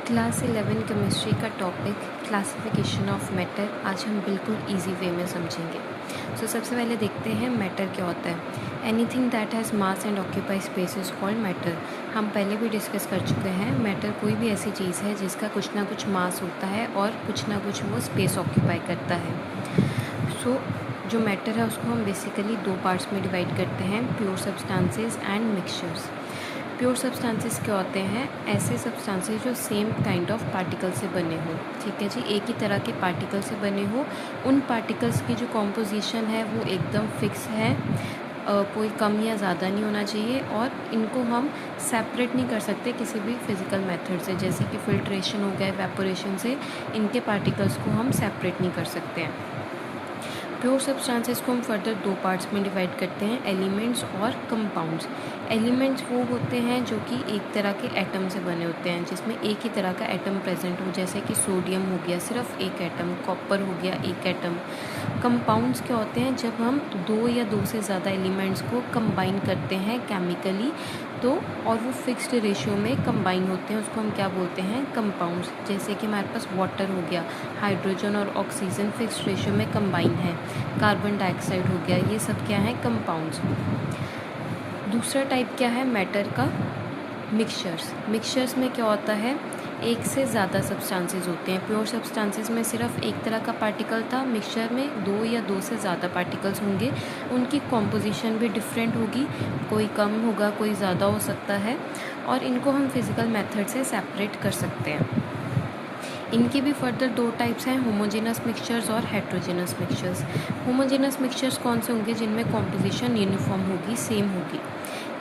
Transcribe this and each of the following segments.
Class 11 chemistry का topic classification of matter आज हम बिल्कुल इजी वे में समझेंगे। सबसे पहले देखते हैं मैटर क्या होता है। Anything that has mass and occupy space is called matter. हम पहले भी डिस्कस कर चुके हैं, मैटर कोई भी ऐसी चीज़ है जिसका कुछ ना कुछ मास होता है और कुछ ना कुछ वो स्पेस ऑक्यूपाई करता है। जो मैटर है उसको हम बेसिकली दो पार्ट्स में डिवाइड करते हैं, pure substances and mixtures. Pure substances क्या होते हैं? ऐसे सब्सटेंसेस जो सेम काइंड ऑफ पार्टिकल से बने हो, ठीक है जी, एक ही तरह के पार्टिकल से बने हो। उन पार्टिकल्स की जो कॉम्पोजिशन है वो एकदम फिक्स है, कोई कम या ज़्यादा नहीं होना चाहिए, और इनको हम सेपरेट नहीं कर सकते किसी भी फिज़िकल मेथड से, जैसे कि फिल्ट्रेशन हो गया, इवेपोरेशन से इनके पार्टिकल्स को हम सेपरेट नहीं कर सकते हैं। प्योर सब्सटेंसेस को हम फर्दर दो पार्ट्स में डिवाइड करते हैं, एलिमेंट्स और कंपाउंड्स। एलिमेंट्स वो होते हैं जो कि एक तरह के एटम से बने होते हैं, जिसमें एक ही तरह का एटम प्रेजेंट हो, जैसे कि सोडियम हो गया सिर्फ एक एटम, कॉपर हो गया एक एटम। कंपाउंड्स क्या होते हैं? जब हम दो या दो से ज़्यादा एलिमेंट्स को कंबाइन करते हैं केमिकली, तो और वो फिक्स्ड रेशियो में कंबाइन होते हैं, उसको हम क्या बोलते हैं? कंपाउंड्स। जैसे कि हमारे पास वाटर हो गया, हाइड्रोजन और ऑक्सीजन फिक्स्ड रेशियो में कंबाइन है, कार्बन डाइऑक्साइड हो गया, ये सब क्या है? कंपाउंड्स। दूसरा टाइप क्या है मैटर का? मिक्सचर्स। मिक्सचर्स में क्या होता है? एक से ज़्यादा सब्सटेंसेस होते हैं। प्योर सब्सटेंसेस में सिर्फ एक तरह का पार्टिकल था, मिक्सचर में दो या दो से ज़्यादा पार्टिकल्स होंगे, उनकी कॉम्पोजिशन भी डिफरेंट होगी, कोई कम होगा कोई ज़्यादा हो सकता है, और इनको हम फिज़िकल मेथड से सेपरेट कर सकते हैं। इनके भी फर्दर दो टाइप्स हैं, होमोजेनस मिक्सचर्स और हेट्रोजेनस मिक्सचर्स। होमोजेनस मिक्सचर्स कौन से होंगे? जिनमें कॉम्पोजिशन यूनिफॉर्म होगी, सेम होगी,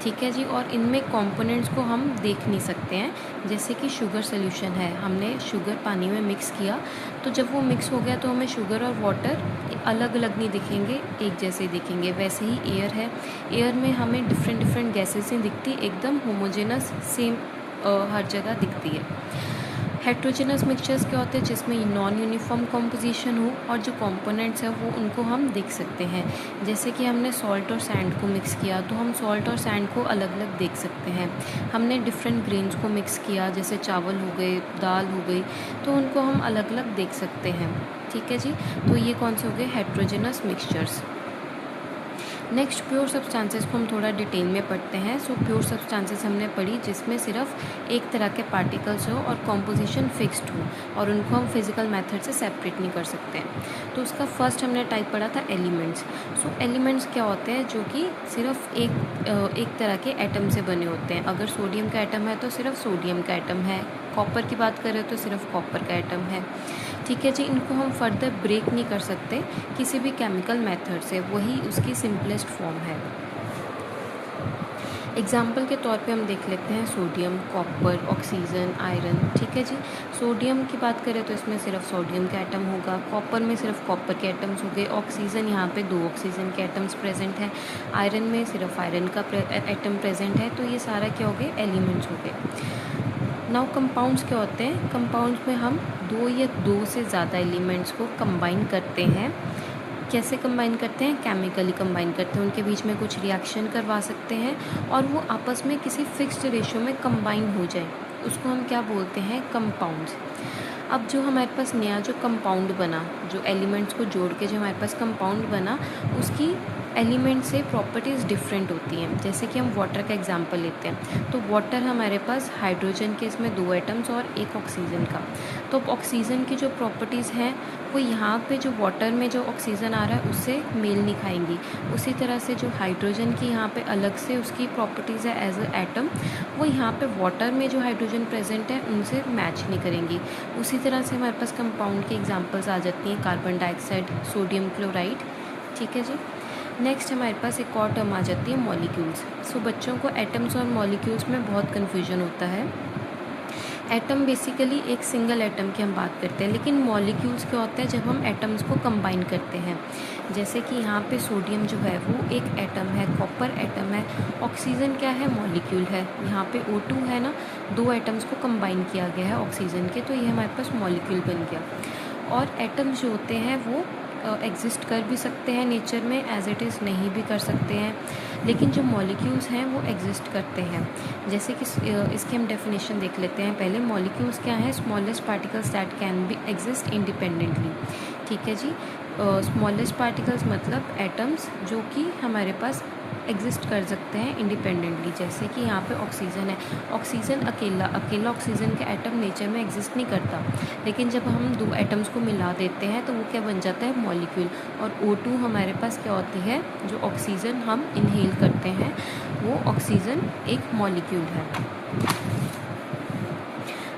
ठीक है जी, और इनमें कंपोनेंट्स को हम देख नहीं सकते हैं। जैसे कि शुगर सोल्यूशन है, हमने शुगर पानी में मिक्स किया, तो जब वो मिक्स हो गया तो हमें शुगर और वाटर अलग अलग नहीं दिखेंगे, एक जैसे ही दिखेंगे। वैसे ही एयर है, एयर में हमें डिफरेंट गेसेस नहीं दिखती, एकदम होमोजेनस सेम हर जगह दिखती है। हेट्रोजेनस मिक्सचर्स क्या होते हैं? जिसमें नॉन यूनिफॉर्म कॉम्पोजिशन हो और जो कंपोनेंट्स हैं वो उनको हम देख सकते हैं। जैसे कि हमने सॉल्ट और सैंड को मिक्स किया तो हम सॉल्ट और सैंड को अलग अलग देख सकते हैं। हमने डिफरेंट ग्रेन्स को मिक्स किया, जैसे चावल हो गए, दाल हो गई, तो उनको हम अलग अलग देख सकते हैं, ठीक है जी। तो ये कौन से हो गए? Heterogeneous mixtures. Next pure substances को हम थोड़ा डिटेल में पढ़ते हैं। प्योर सब्सटेंसेस हमने पढ़ी जिसमें सिर्फ एक तरह के पार्टिकल्स हो और कॉम्पोजिशन फिक्स्ड हो, और उनको हम फिजिकल मेथड से सेपरेट नहीं कर सकते हैं। तो उसका फर्स्ट हमने टाइप पढ़ा था एलिमेंट्स। एलिमेंट्स क्या होते हैं? जो कि सिर्फ एक तरह के एटम से बने होते हैं। अगर सोडियम का एटम है तो सिर्फ सोडियम का एटम है, कॉपर की बात करें तो सिर्फ कॉपर का एटम है, ठीक है जी। इनको हम फर्दर ब्रेक नहीं कर सकते किसी भी केमिकल मेथड से, वही उसकी सिंपलेस्ट फॉर्म है। एग्जाम्पल के तौर पे हम देख लेते हैं सोडियम, कॉपर, ऑक्सीजन, आयरन, ठीक है जी। सोडियम की बात करें तो इसमें सिर्फ सोडियम का एटम होगा, कॉपर में सिर्फ कॉपर के एटम्स हो गए, ऑक्सीजन यहाँ पे दो ऑक्सीजन के एटम्स प्रेजेंट हैं, आयरन में सिर्फ आयरन का एटम प्रेजेंट है। तो ये सारा क्या हो गए? एलिमेंट्स हो गए। नाउ कंपाउंड्स क्या होते हैं? कंपाउंड्स में हम दो या दो से ज़्यादा एलिमेंट्स को कंबाइन करते हैं। कैसे कंबाइन करते हैं? केमिकली कंबाइन करते हैं, उनके बीच में कुछ रिएक्शन करवा सकते हैं और वो आपस में किसी फिक्स्ड रेशियो में कंबाइन हो जाए, उसको हम क्या बोलते हैं? कंपाउंड्स। अब जो हमारे पास नया जो कंपाउंड बना, जो एलिमेंट्स को जोड़ के जो हमारे पास कंपाउंड बना, उसकी एलिमेंट से प्रॉपर्टीज़ डिफरेंट होती हैं। जैसे कि हम वाटर का एग्जांपल लेते हैं, तो वाटर हमारे पास हाइड्रोजन के इसमें दो एटम्स और एक ऑक्सीजन का। तो ऑक्सीजन की जो प्रॉपर्टीज़ हैं वो यहाँ पे जो वाटर में जो ऑक्सीजन आ रहा है उससे मेल नहीं खाएंगी। उसी तरह से जो हाइड्रोजन की यहाँ पे अलग से उसकी प्रॉपर्टीज़ है एज अ एटम, वो यहाँ पे वाटर में जो हाइड्रोजन प्रेजेंट है उनसे मैच नहीं करेंगी। उसी तरह से हमारे पास कंपाउंड की एग्जांपल्स आ जाती हैं, कार्बन डाइऑक्साइड, सोडियम क्लोराइड, ठीक है जी। नेक्स्ट हमारे पास एक और टर्म आ जाती है मॉलिक्यूल्स। बच्चों को एटम्स और मॉलिक्यूल्स में बहुत कन्फ्यूजन होता है। एटम बेसिकली एक सिंगल एटम की हम बात करते हैं, लेकिन मॉलिक्यूल्स क्या होता है? जब हम एटम्स को कंबाइन करते हैं। जैसे कि यहाँ पे सोडियम जो है वो एक एटम है, कॉपर एटम है, ऑक्सीजन क्या है? मॉलिक्यूल है। यहाँ पे O2 है ना, दो एटम्स को कंबाइन किया गया है ऑक्सीजन के, तो ये हमारे पास मॉलिक्यूल बन गया। और एटम्स जो होते हैं वो एग्जिस्ट कर भी सकते हैं नेचर में, एज इट इज़ नहीं भी कर सकते हैं, लेकिन जो मॉलिक्यूल्स हैं वो एग्जिस्ट करते हैं। जैसे कि इसकी हम डेफिनेशन देख लेते हैं पहले। मॉलिक्यूल्स क्या है? Smallest particles that can be exist independently. ठीक है जी। स्मॉलेस्ट पार्टिकल्स मतलब एटम्स जो कि हमारे पास एग्जिस्ट कर सकते हैं इंडिपेंडेंटली। जैसे कि यहाँ पे ऑक्सीजन है, ऑक्सीजन अकेला ऑक्सीजन का एटम नेचर में एग्जिस्ट नहीं करता, लेकिन जब हम दो एटम्स को मिला देते हैं तो वो क्या बन जाता है? मॉलिक्यूल। और O2 हमारे पास क्या होती है? जो ऑक्सीजन हम इनहेल करते हैं वो ऑक्सीजन एक मॉलिक्यूल है।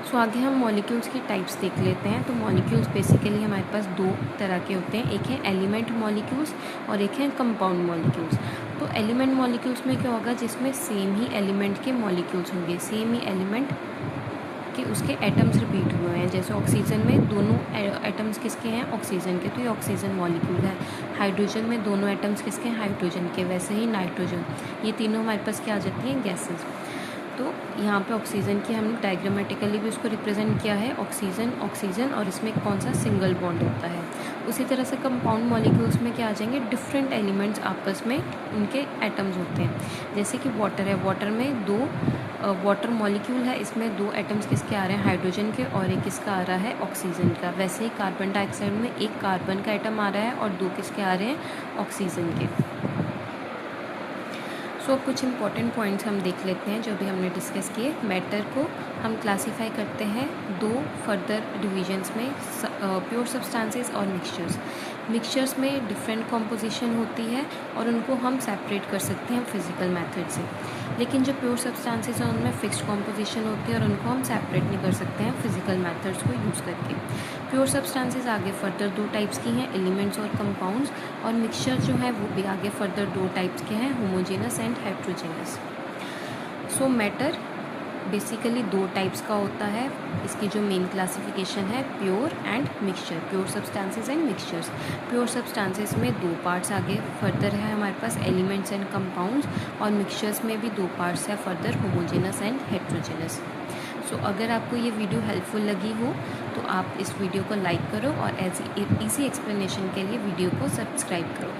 सो आगे हम मॉलिक्यूल्स की टाइप्स देख लेते हैं। तो मॉलिक्यूल्स बेसिकली हमारे पास दो तरह के होते हैं, एक है एलिमेंट मॉलिक्यूल्स और एक है कंपाउंड मॉलिक्यूल्स। तो एलिमेंट मॉलिक्यूल्स में क्या होगा? जिसमें सेम ही एलिमेंट के मॉलिक्यूल्स होंगे, सेम ही एलिमेंट के उसके एटम्स रिपीट हुए हैं। जैसे ऑक्सीजन में दोनों एटम्स किसके हैं? ऑक्सीजन के, तो ये ऑक्सीजन मॉलिक्यूल है। हाइड्रोजन में दोनों एटम्स किसके हैं? हाइड्रोजन के। वैसे ही नाइट्रोजन, ये तीनों हमारे पास क्या आ जाती हैं? गैसेस। तो यहाँ पे ऑक्सीजन की हमने डायग्रामेटिकली भी उसको रिप्रेजेंट किया है, ऑक्सीजन ऑक्सीजन, और इसमें कौन सा? सिंगल बॉन्ड होता है। उसी तरह से कंपाउंड मॉलिक्यूल्स में क्या आ जाएंगे? डिफरेंट एलिमेंट्स आपस में उनके एटम्स होते हैं। जैसे कि वाटर है, वाटर में दो वाटर मॉलिक्यूल है, इसमें दो एटम्स किसके आ रहे हैं? हाइड्रोजन के, और एक किसका आ रहा है? ऑक्सीजन का। वैसे ही कार्बन डाइऑक्साइड में एक कार्बन का एटम आ रहा है और दो किसके आ रहे हैं? ऑक्सीजन के। सो कुछ इंपॉर्टेंट पॉइंट्स हम देख लेते हैं जो भी हमने डिस्कस किए। मैटर को हम क्लासीफाई करते हैं दो फर्दर डिविजन्स में, प्योर सब्सटेंसेस और मिक्सचर्स। मिक्सचर्स में डिफरेंट कॉम्पोजिशन होती है और उनको हम सेपरेट कर सकते हैं फिजिकल मेथड से, लेकिन जो प्योर सब्सटेंसेस हैं उनमें फिक्स्ड कॉम्पोजिशन होती है और उनको हम सेपरेट नहीं कर सकते हैं फिजिकल मेथड्स को यूज़ करके। प्योर सब्सटेंसेस आगे फर्दर दो टाइप्स की हैं, एलिमेंट्स और कंपाउंड्स, और मिक्सचर जो है वो भी आगे फर्दर दो टाइप्स के हैं, homogeneous and heterogeneous. So matter basically दो टाइप्स का होता है। इसकी जो मेन क्लासिफिकेशन है pure and mixture, pure substances and mixtures. Pure substances में दो पार्ट्स आगे फर्दर है हमारे पास, एलिमेंट्स एंड कंपाउंड्स, और मिक्सचर्स में भी दो पार्ट्स है फर्दर, होमोजेनस एंड हेट्रोजेनस। सो अगर आपको ये वीडियो हेल्पफुल लगी हो तो आप इस वीडियो को लाइक करो और इजी एक्सप्लेनेशन के लिए वीडियो को सब्सक्राइब करो।